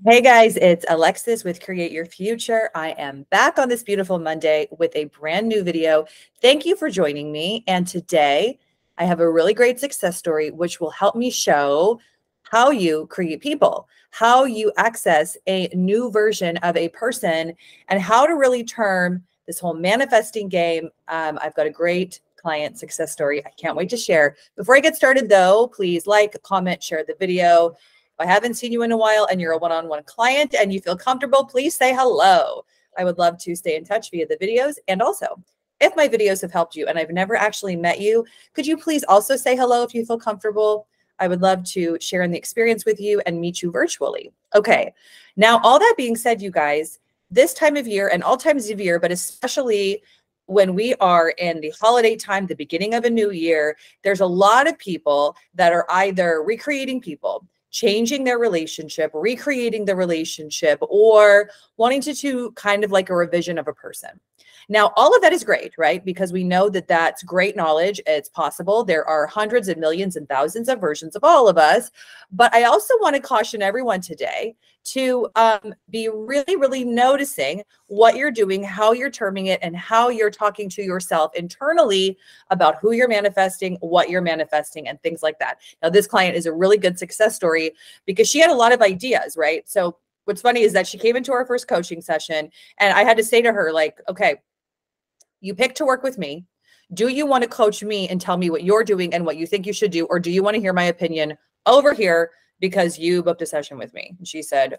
Hey guys, it's Alexis with Create Your Future. I am back on this beautiful Monday with a brand new video. Thank you for joining me. And today I have a really great success story, which will help me show how you create people, how you access a new version of a person, and how to really turn this whole manifesting game. I've got a great client success story I can't wait to share. Before I get started though, please like, comment, share the video. If I haven't seen you in a while and you're a one-on-one client and you feel comfortable, please say hello. I would love to stay in touch via the videos. And also, if my videos have helped you and I've never actually met you, could you please also say hello if you feel comfortable? I would love to share in the experience with you and meet you virtually. Okay, now all that being said, you guys, this time of year and all times of year, but especially when we are in the holiday time, the beginning of a new year, there's a lot of people that are either recreating people, changing their relationship, recreating the relationship, or wanting to do kind of like a revision of a person. Now, all of that is great, right? Because we know that that's great knowledge. It's possible. There are hundreds and millions and thousands of versions of all of us. But I also want to caution everyone today to be really, really noticing what you're doing, how you're terming it, and how you're talking to yourself internally about who you're manifesting, what you're manifesting, and things like that. Now, this client is a really good success story because she had a lot of ideas, right? So what's funny is that she came into our first coaching session and I had to say to her, like, okay, you picked to work with me. Do you want to coach me and tell me what you're doing and what you think you should do? Or do you want to hear my opinion over here because you booked a session with me? And she said,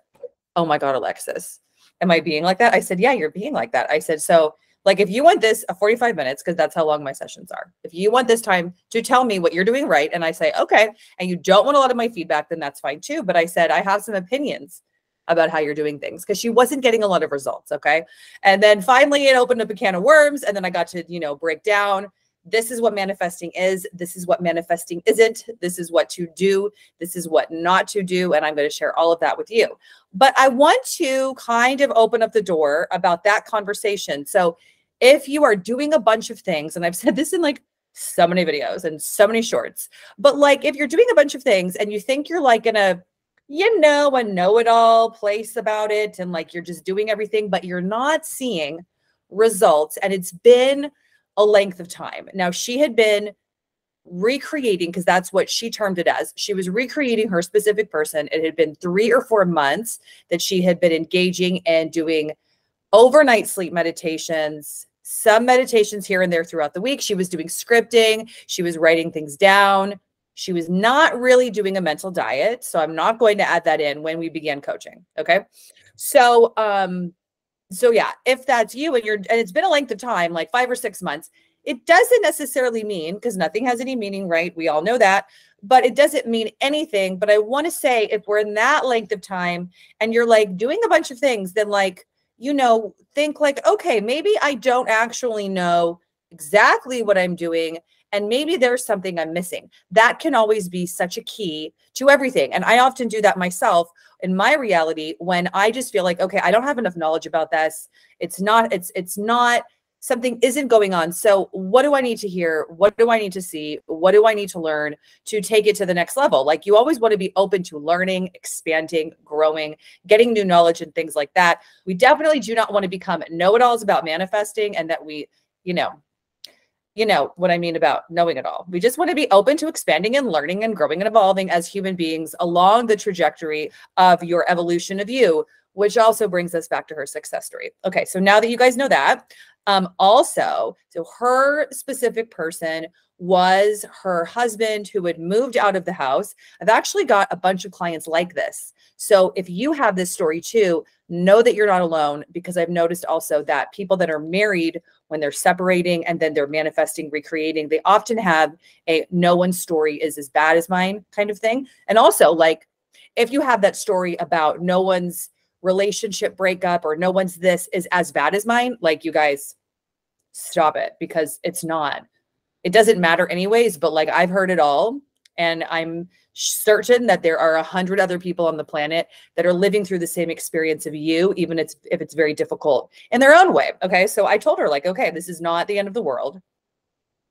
oh my God, Alexis, am I being like that? I said, yeah, you're being like that. I said, so like, if you want this 45 minutes, because that's how long my sessions are. If you want this time to tell me what you're doing right, and I say, okay, and you don't want a lot of my feedback, then that's fine too. But I said, I have some opinions about how you're doing things because she wasn't getting a lot of results. Okay. And then finally it opened up a can of worms. And then I got to, break down, this is what manifesting is. This is what manifesting isn't. This is what to do. This is what not to do. And I'm going to share all of that with you. But I want to kind of open up the door about that conversation. So if you are doing a bunch of things, and I've said this in like so many videos and so many shorts, but like if you're doing a bunch of things and you think you're like in a know-it-all place about it, and like you're just doing everything, but you're not seeing results, and it's been a length of time. Now, she had been recreating, because that's what she termed it as. She was recreating her specific person. It had been 3 or 4 months that she had been engaging and doing overnight sleep meditations, some meditations here and there throughout the week. She was doing scripting. She was writing things down. She was not really doing a mental diet. So I'm not going to add that in when we began coaching. Okay. So, yeah, if that's you and it's been a length of time, like 5 or 6 months, it doesn't necessarily mean, because nothing has any meaning, right? We all know that, but it doesn't mean anything. But I want to say, if we're in that length of time and you're like doing a bunch of things, then like, think like, okay, maybe I don't actually know exactly what I'm doing. And maybe there's something I'm missing. That can always be such a key to everything. And I often do that myself in my reality when I just feel like, okay, I don't have enough knowledge about this. It's not something isn't going on. So what do I need to hear? What do I need to see? What do I need to learn to take it to the next level? Like, you always want to be open to learning, expanding, growing, getting new knowledge and things like that. We definitely do not want to become know-it-alls about manifesting, and that we, you know what I mean about knowing it all. We just want to be open to expanding and learning and growing and evolving as human beings along the trajectory of your evolution of you, which also brings us back to her success story. Okay, so now that you guys know that, so her specific person was her husband who had moved out of the house. I've actually got a bunch of clients like this. So if you have this story too, know that you're not alone, because I've noticed also that people that are married, when they're separating and then they're manifesting, recreating, they often have a no one's story is as bad as mine kind of thing. And also, like, if you have that story about no one's relationship breakup or no one's this is as bad as mine, like, you guys, stop it, because it's not. It doesn't matter anyways, but like, I've heard it all, and I'm certain that there are 100 other people on the planet that are living through the same experience of you, even if it's very difficult in their own way. Okay. So I told her, like, okay, this is not the end of the world.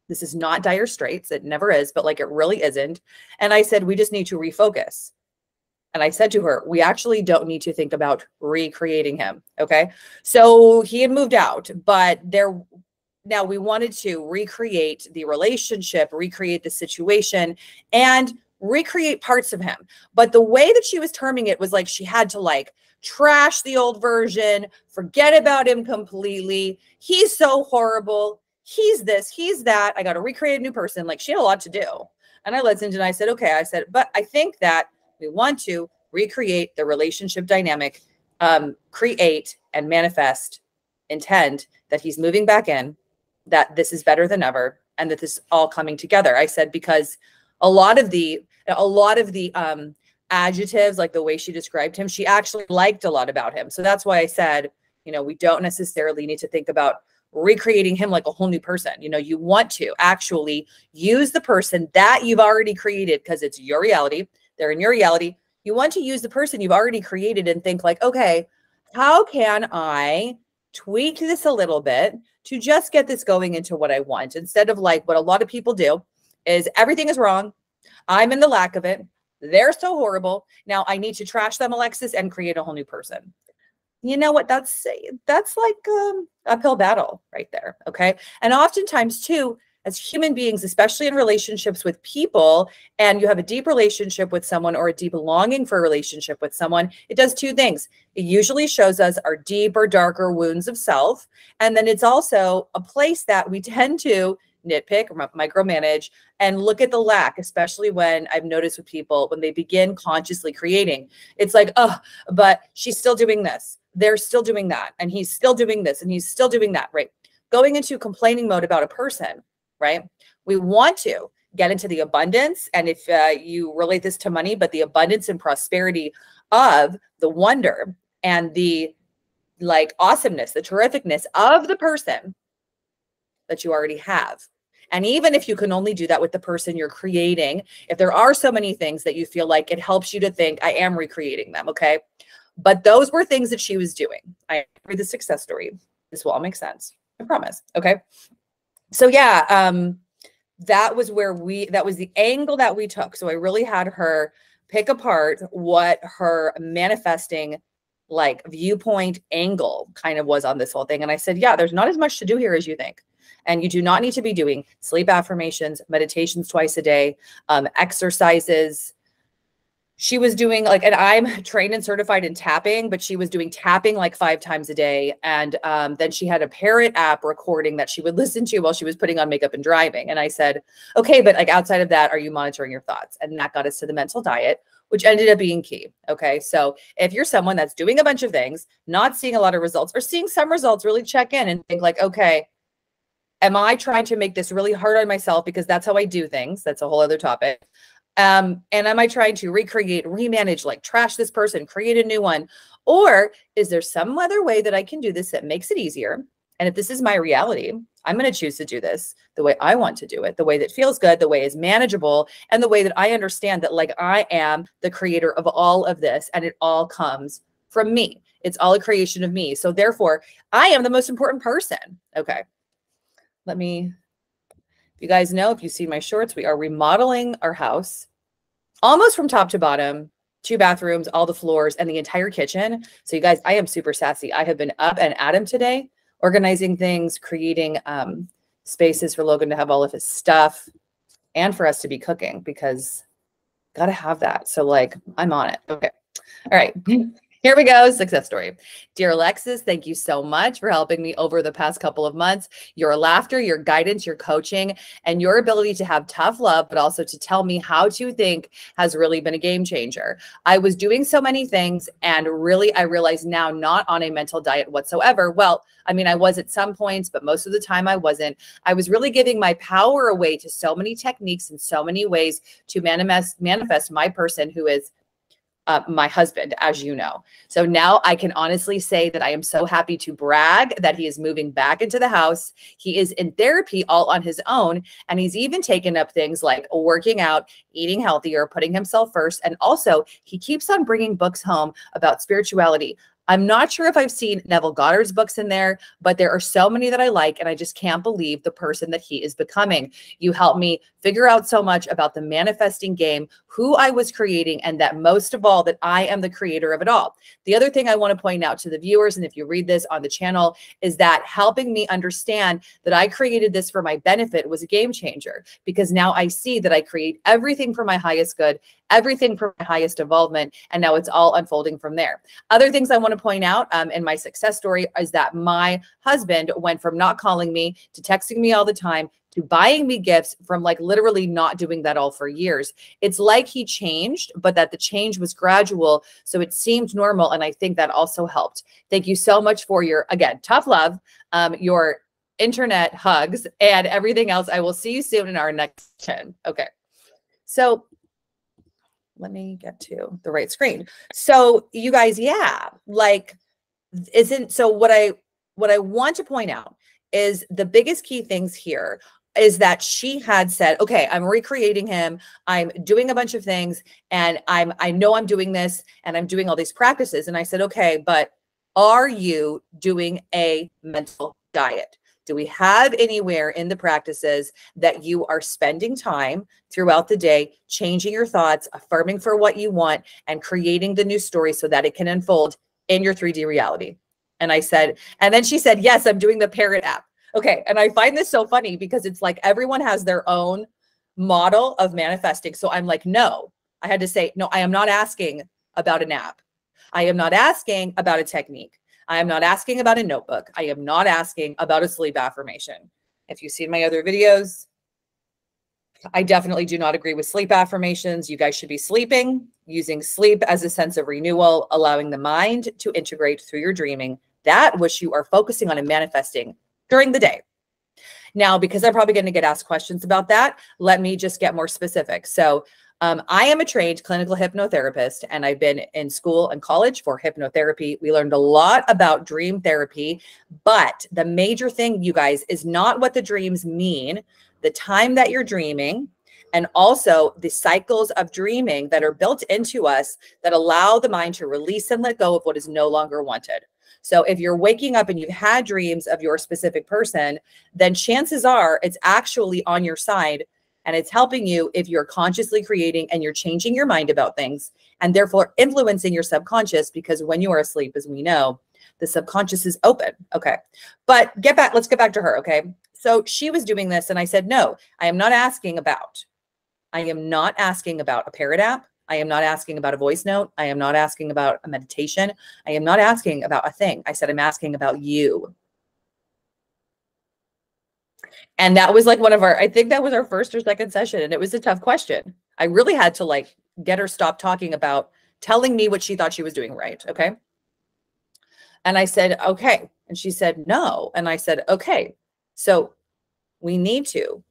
This is not dire straits. It never is, but like, it really isn't. And I said, we just need to refocus. And I said to her, we actually don't need to think about recreating him. Okay. So he had moved out, but now we wanted to recreate the relationship, recreate the situation, and recreate parts of him. But the way that she was terming it was like she had to like trash the old version, forget about him completely. He's so horrible. He's this, he's that. I got to recreate a new person. Like she had a lot to do. And I listened and I said, okay, I said, but I think that we want to recreate the relationship dynamic, create and manifest, intend that he's moving back in, that this is better than ever, and that this is all coming together. I said, because a lot of the adjectives, like the way she described him, she actually liked a lot about him. So that's why I said, you know, we don't necessarily need to think about recreating him like a whole new person. You know, you want to actually use the person that you've already created because it's your reality. They're in your reality. You want to use the person you've already created and think like, okay, how can I tweak this a little bit to just get this going into what I want? Instead of like what a lot of people do is everything is wrong. I'm in the lack of it. They're so horrible. Now I need to trash them, Alexis, and create a whole new person. You know what? That's like uphill battle right there. Okay. And oftentimes too, as human beings, especially in relationships with people, and you have a deep relationship with someone or a deep longing for a relationship with someone, it does two things. It usually shows us our deeper, darker wounds of self. And then it's also a place that we tend to nitpick, micromanage, and look at the lack, especially when I've noticed with people, when they begin consciously creating, it's like, oh, but she's still doing this. They're still doing that. And he's still doing this and he's still doing that, right? Going into complaining mode about a person, right? We want to get into the abundance. And if you relate this to money, but the abundance and prosperity of the wonder and the like awesomeness, the terrificness of the person that you already have. And even if you can only do that with the person you're creating, if there are so many things that you feel like it helps you to think, I am recreating them, okay? But those were things that she was doing. I read the success story. This will all make sense. I promise, okay? So yeah, that was the angle that we took. So I really had her pick apart what her manifesting like viewpoint angle kind of was on this whole thing. And I said, yeah, there's not as much to do here as you think. And you do not need to be doing sleep affirmations, meditations twice a day, exercises. She was doing like, and I'm trained and certified in tapping, but she was doing tapping like 5 times a day. And then she had a Parrot app recording that she would listen to while she was putting on makeup and driving. And I said, okay, but like outside of that, are you monitoring your thoughts? And that got us to the mental diet, which ended up being key. Okay. So if you're someone that's doing a bunch of things, not seeing a lot of results or seeing some results, really check in and think like, okay, am I trying to make this really hard on myself because that's how I do things? That's a whole other topic. And am I trying to recreate, remanage, like trash this person, create a new one? Or is there some other way that I can do this that makes it easier? And if this is my reality, I'm going to choose to do this the way I want to do it, the way that feels good, the way is manageable, and the way that I understand that like I am the creator of all of this and it all comes from me. It's all a creation of me. So therefore, I am the most important person. Okay. You guys know, if you see my shorts, we are remodeling our house almost from top to bottom, 2 bathrooms, all the floors, and the entire kitchen. So you guys, I am super sassy. I have been up and at 'em today, organizing things, creating spaces for Logan to have all of his stuff and for us to be cooking because got to have that. So like, I'm on it. Okay. All right. Here we go. Success story. Dear Alexis, thank you so much for helping me over the past couple of months. Your laughter, your guidance, your coaching, and your ability to have tough love, but also to tell me how to think has really been a game changer. I was doing so many things and really, I realize now not on a mental diet whatsoever. Well, I mean, I was at some points, but most of the time I wasn't. I was really giving my power away to so many techniques and so many ways to manifest my person who is my husband, as you know. So now I can honestly say that I am so happy to brag that he is moving back into the house. He is in therapy all on his own. And he's even taken up things like working out, eating healthier, putting himself first. And also he keeps on bringing books home about spirituality. I'm not sure if I've seen Neville Goddard's books in there, but there are so many that I like, and I just can't believe the person that he is becoming. You helped me figure out so much about the manifesting game, who I was creating, and that most of all, that I am the creator of it all. The other thing I want to point out to the viewers, and if you read this on the channel, is that helping me understand that I created this for my benefit was a game changer, because now I see that I create everything for my highest good, everything for my highest involvement, and now it's all unfolding from there. Other things I want to point out in my success story is that my husband went from not calling me to texting me all the time to buying me gifts, from like literally not doing that all for years. It's like he changed, but that the change was gradual, so it seemed normal, and I think that also helped. Thank you so much for your, again, tough love, your internet hugs, and everything else. I will see you soon in our next 10. Okay, so let me get to the right screen. So you guys, yeah, like, so what I want to point out is the biggest key things here is that she had said, okay, I'm recreating him. I'm doing a bunch of things, and I know I'm doing this, and I'm doing all these practices. And I said, okay, but are you doing a mental diet? Do we have anywhere in the practices that you are spending time throughout the day, changing your thoughts, affirming for what you want, and creating the new story so that it can unfold in your 3D reality? And I said, and then she said, yes, I'm doing the Parrot app. Okay. And I find this so funny because it's like everyone has their own model of manifesting. So I'm like, no, I had to say, no, I am not asking about an app. I am not asking about a technique. I am not asking about a notebook. I am not asking about a sleep affirmation. If you've seen my other videos, I definitely do not agree with sleep affirmations. You guys should be sleeping, using sleep as a sense of renewal, allowing the mind to integrate through your dreaming that which you are focusing on and manifesting during the day. Now, because I'm probably going to get asked questions about that, let me just get more specific. So I am a trained clinical hypnotherapist, and I've been in school and college for hypnotherapy. We learned a lot about dream therapy, but the major thing, you guys, is not what the dreams mean, the time that you're dreaming, and also the cycles of dreaming that are built into us that allow the mind to release and let go of what is no longer wanted. So if you're waking up and you've had dreams of your specific person, then chances are it's actually on your side, and it's helping you if you're consciously creating and you're changing your mind about things, and therefore influencing your subconscious, because when you are asleep, as we know, the subconscious is open. Okay. But let's get back to her. Okay. So she was doing this, and I said, no, I am not asking about a Parrot app. I am not asking about a voice note. I am not asking about a meditation. I am not asking about a thing. I said, I'm asking about you. And that was like I think that was our first or second session. And it was a tough question. I really had to like get her stop talking about telling me what she thought she was doing right. Okay. And I said, okay. And she said, no. And I said, okay. So we need to,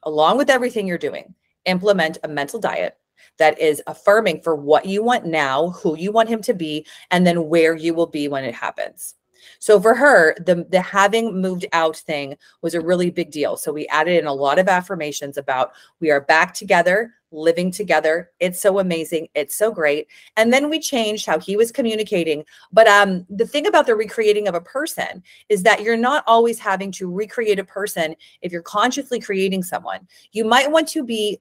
along with everything you're doing, implement a mental diet that is affirming for what you want now, who you want him to be, and then where you will be when it happens. So for her, the having moved out thing was a really big deal. So we added in a lot of affirmations about we are back together, living together. It's so amazing. It's so great. And then we changed how he was communicating. But the thing about the recreating of a person is that you're not always having to recreate a person if you're consciously creating someone. You might want to be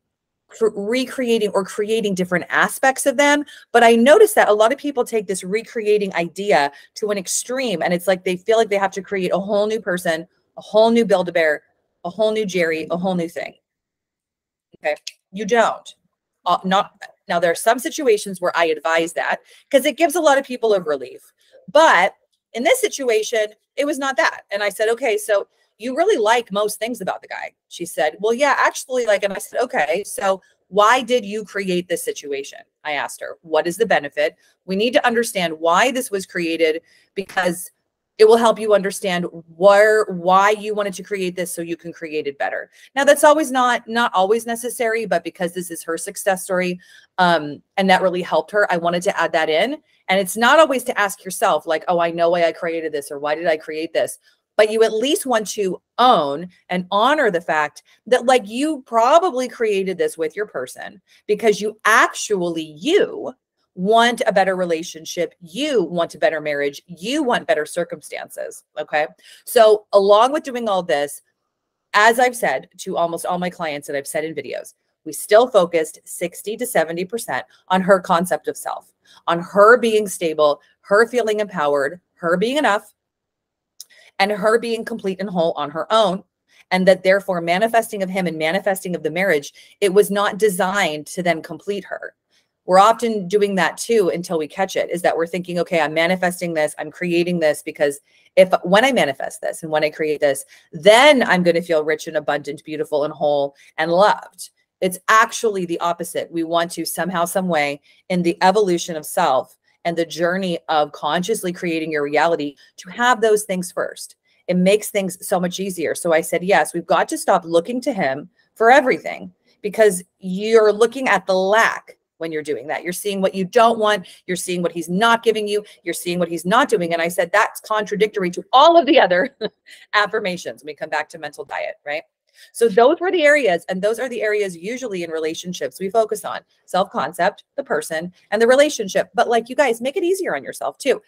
recreating or creating different aspects of them. But I noticed that a lot of people take this recreating idea to an extreme, and it's like they feel like they have to create a whole new person, a whole new Build-A-Bear, a whole new Jerry, a whole new thing. Okay, you don't. Now, there are some situations where I advise that because it gives a lot of people a relief. But in this situation, it was not that. And I said, okay, so you really like most things about the guy. She said, well, yeah, actually, like, and I said, okay, so why did you create this situation? I asked her, what is the benefit? We need to understand why this was created, because it will help you understand why you wanted to create this so you can create it better. Now, that's always not always necessary, but because this is her success story, and that really helped her, I wanted to add that in. And it's not always to ask yourself like, oh, I know why I created this, or why did I create this? But you at least want to own and honor the fact that like you probably created this with your person because you want a better relationship. You want a better marriage. You want better circumstances. Okay. So along with doing all this, as I've said to almost all my clients that I've said in videos, we still focused 60 to 70% on her concept of self, on her being stable, her feeling empowered, her being enough, and her being complete and whole on her own. And that therefore manifesting of him and manifesting of the marriage, it was not designed to then complete her. We're often doing that too until we catch it, is that we're thinking, okay, I'm manifesting this, I'm creating this, because when I manifest this and when I create this, then I'm going to feel rich and abundant, beautiful and whole and loved. It's actually the opposite. We want to somehow, some way in the evolution of self and the journey of consciously creating your reality to have those things first. It makes things so much easier. So I said, yes, we've got to stop looking to him for everything, because you're looking at the lack when you're doing that. You're seeing what you don't want. You're seeing what he's not giving you. You're seeing what he's not doing. And I said, that's contradictory to all of the other affirmations. When we come back to mental diet, right? So those were the areas, and those are the areas usually in relationships we focus on: self-concept, the person, and the relationship. But like, you guys, make it easier on yourself too.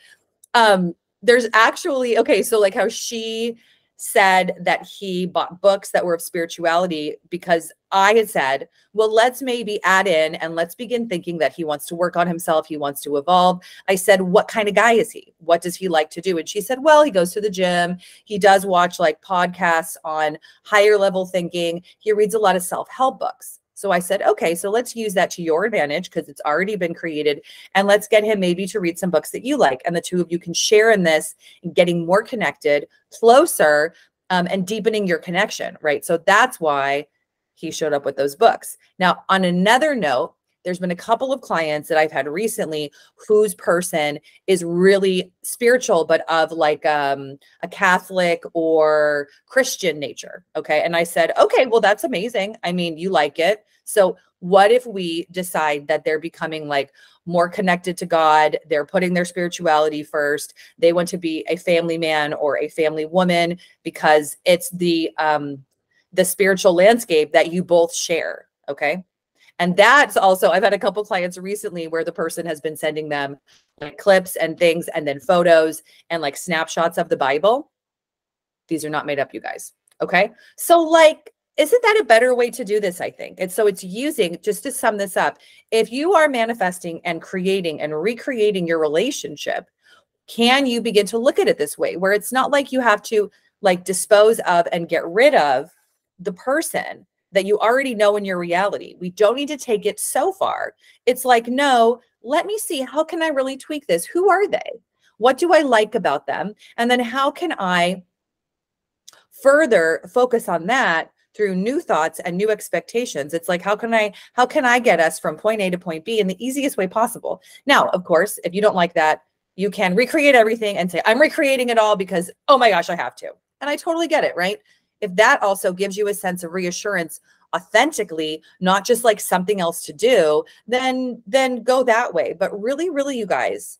There's actually, okay, so like how she said that he bought books that were of spirituality, because I had said, well, let's maybe add in and let's begin thinking that he wants to work on himself. He wants to evolve. I said, what kind of guy is he? What does he like to do? And she said, well, he goes to the gym. He does watch like podcasts on higher level thinking. He reads a lot of self-help books. So I said, okay, so let's use that to your advantage, because it's already been created. And let's get him maybe to read some books that you like. And the two of you can share in this and getting more connected, closer, and deepening your connection, right? So that's why he showed up with those books. Now, on another note, there's been a couple of clients that I've had recently whose person is really spiritual, but of like a Catholic or Christian nature. Okay. And I said, okay, well, that's amazing. I mean, you like it. So what if we decide that they're becoming like more connected to God? They're putting their spirituality first. They want to be a family man or a family woman because it's the spiritual landscape that you both share. Okay. And that's also, I've had a couple clients recently where the person has been sending them like clips and things, and then photos and like snapshots of the Bible. These are not made up, you guys. Okay. So like, isn't that a better way to do this? I think it's using, just to sum this up, if you are manifesting and creating and recreating your relationship, can you begin to look at it this way, where it's not like you have to like dispose of and get rid of the person that you already know in your reality? We don't need to take it so far. It's like, no, let me see, how can I really tweak this? Who are they? What do I like about them? And then how can I further focus on that through new thoughts and new expectations? It's like, how can I get us from point A to point B in the easiest way possible? Now, of course, if you don't like that, you can recreate everything and say, I'm recreating it all because, oh my gosh, I have to. And I totally get it, right? If that also gives you a sense of reassurance authentically, not just like something else to do, then go that way. But really, really, you guys,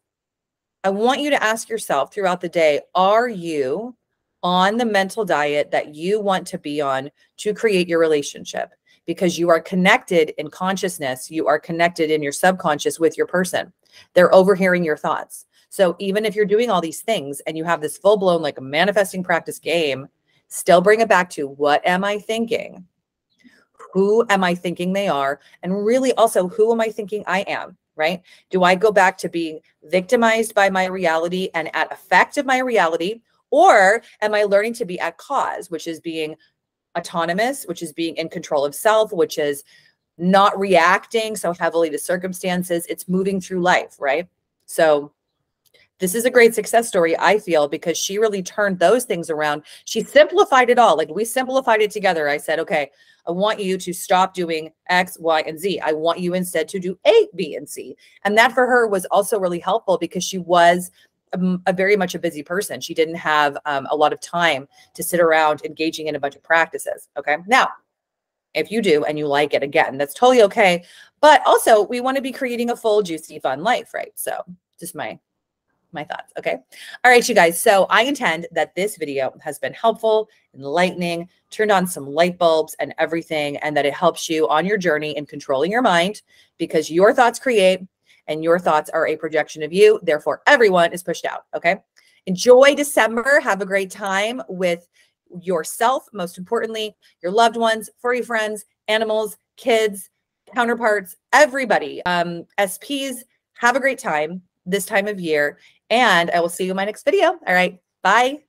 I want you to ask yourself throughout the day, are you on the mental diet that you want to be on to create your relationship? Because you are connected in consciousness, you are connected in your subconscious with your person. They're overhearing your thoughts. So even if you're doing all these things and you have this full-blown like manifesting practice game, still bring it back to, what am I thinking? Who am I thinking they are? And really also, who am I thinking I am, right? Do I go back to being victimized by my reality and at effect of my reality? Or am I learning to be at cause, which is being autonomous, which is being in control of self, which is not reacting so heavily to circumstances? It's moving through life, right? So this is a great success story, I feel, because she really turned those things around. She simplified it all. Like, we simplified it together. I said, okay, I want you to stop doing X, Y, and Z. I want you instead to do A, B, and C. And that for her was also really helpful, because she was a very much a busy person. She didn't have a lot of time to sit around engaging in a bunch of practices. Okay. Now, if you do and you like it, again, that's totally okay. But also, we want to be creating a full, juicy, fun life, right? So just my thoughts. Okay. All right, you guys. So I intend that this video has been helpful, enlightening, turned on some light bulbs and everything, and that it helps you on your journey in controlling your mind, because your thoughts create, and your thoughts are a projection of you. Therefore, everyone is pushed out. Okay. Enjoy December. Have a great time with yourself, most importantly, your loved ones, furry friends, animals, kids, counterparts, everybody. SPs, have a great time this time of year. And I will see you in my next video. All right. Bye.